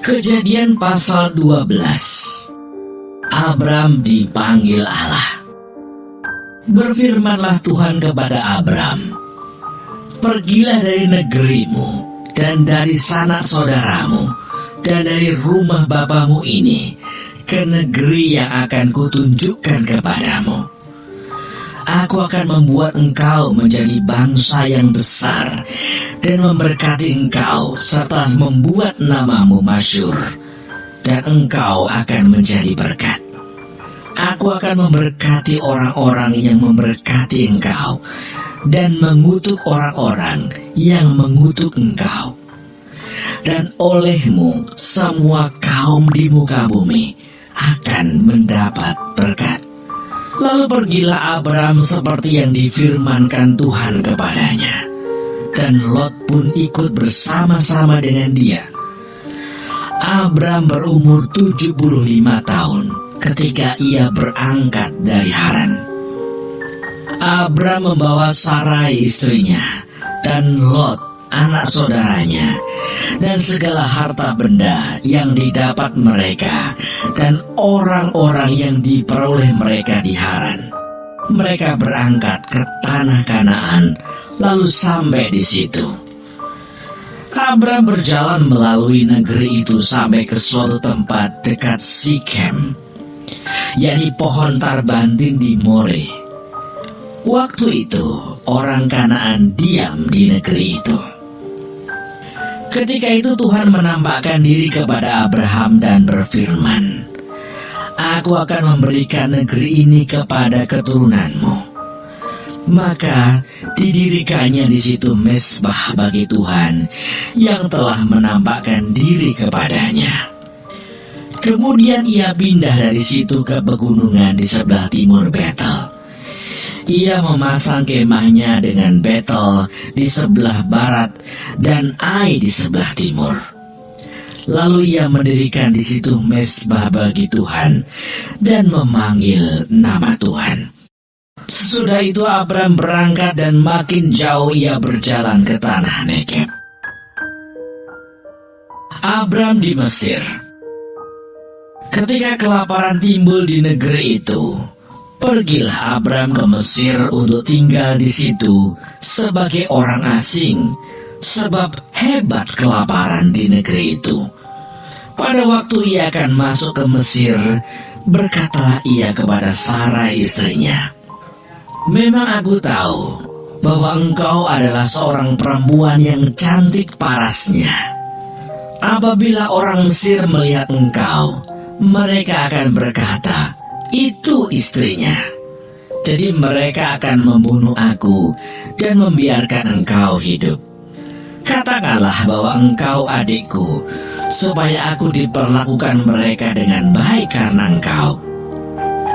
Kejadian pasal 12. Abram dipanggil Allah. Berfirmanlah Tuhan kepada Abram, "Pergilah dari negerimu, dan dari sanak saudaramu, dan dari rumah bapamu ini, ke negeri yang akan kutunjukkan kepadamu. Aku akan membuat engkau menjadi bangsa yang besar, dan memberkati engkau, serta membuat namamu masyhur, dan engkau akan menjadi berkat. Aku akan memberkati orang-orang yang memberkati engkau, dan mengutuk orang-orang yang mengutuk engkau. Dan olehmu semua kaum di muka bumi akan mendapat berkat." Lalu pergilah Abram seperti yang difirmankan Tuhan kepadanya, dan Lot pun ikut bersama-sama dengan dia. Abram berumur 75 tahun ketika ia berangkat dari Haran. Abram membawa Sarai istrinya, dan Lot anak saudaranya, dan segala harta benda yang didapat mereka, dan orang-orang yang diperoleh mereka di Haran. Mereka berangkat ke tanah Kanaan, lalu sampai di situ. Abram berjalan melalui negeri itu sampai ke suatu tempat dekat Sikem, yakni pohon tarbantin di More. Waktu itu orang Kanaan diam di negeri itu. Ketika itu Tuhan menampakkan diri kepada Abraham dan berfirman, "Aku akan memberikan negeri ini kepada keturunanmu." Maka didirikannya di situ mezbah bagi Tuhan yang telah menampakkan diri kepadanya. Kemudian ia pindah dari situ ke pegunungan di sebelah timur Betel. Ia memasang kemahnya dengan Betel di sebelah barat dan Ai di sebelah timur. Lalu ia mendirikan di situ mezbah bagi Tuhan dan memanggil nama Tuhan. Sesudah itu Abram berangkat dan makin jauh ia berjalan ke tanah Negeb. Abram di Mesir. Ketika kelaparan timbul di negeri itu, pergilah Abram ke Mesir untuk tinggal di situ sebagai orang asing, sebab hebat kelaparan di negeri itu. Pada waktu ia akan masuk ke Mesir, berkatalah ia kepada Sarai istrinya, "Memang aku tahu bahwa engkau adalah seorang perempuan yang cantik parasnya. Apabila orang Mesir melihat engkau, mereka akan berkata, 'Itu istrinya.' Jadi mereka akan membunuh aku dan membiarkan engkau hidup. Katakanlah bahwa engkau adikku, supaya aku diperlakukan mereka dengan baik karena engkau,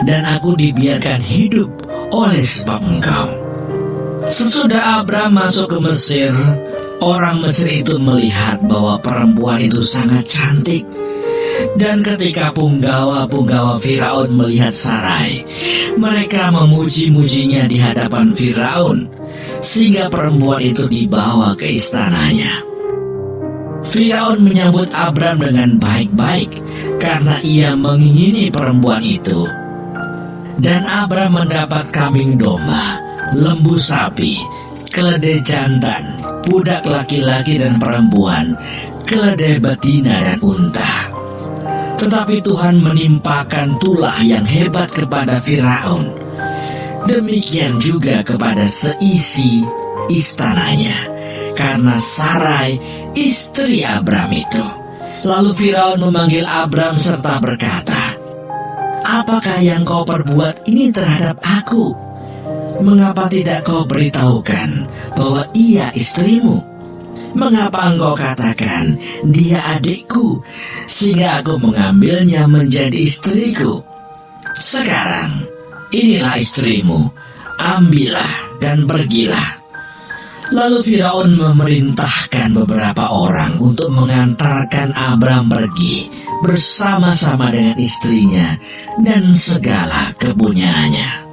dan aku dibiarkan hidup oleh sebab engkau." Sesudah Abram masuk ke Mesir, orang Mesir itu melihat bahwa perempuan itu sangat cantik. Dan ketika punggawa-punggawa Firaun melihat Sarai, mereka memuji-mujinya di hadapan Firaun, sehingga perempuan itu dibawa ke istananya. Firaun menyambut Abram dengan baik-baik karena ia mengingini perempuan itu. Dan Abram mendapat kambing domba, lembu sapi, keledai jantan, budak laki-laki dan perempuan, keledai betina dan unta. Tetapi Tuhan menimpakan tulah yang hebat kepada Firaun, demikian juga kepada seisi istananya, karena Sarai istri Abram itu. Lalu Firaun memanggil Abram serta berkata, "Apakah yang kau perbuat ini terhadap aku? Mengapa tidak kau beritahukan bahwa ia istrimu? Mengapa engkau katakan, 'Dia adikku,' sehingga aku mengambilnya menjadi istriku? Sekarang, inilah istrimu, ambillah dan pergilah." Lalu Firaun memerintahkan beberapa orang untuk mengantarkan Abram pergi bersama-sama dengan istrinya dan segala kepunyaannya.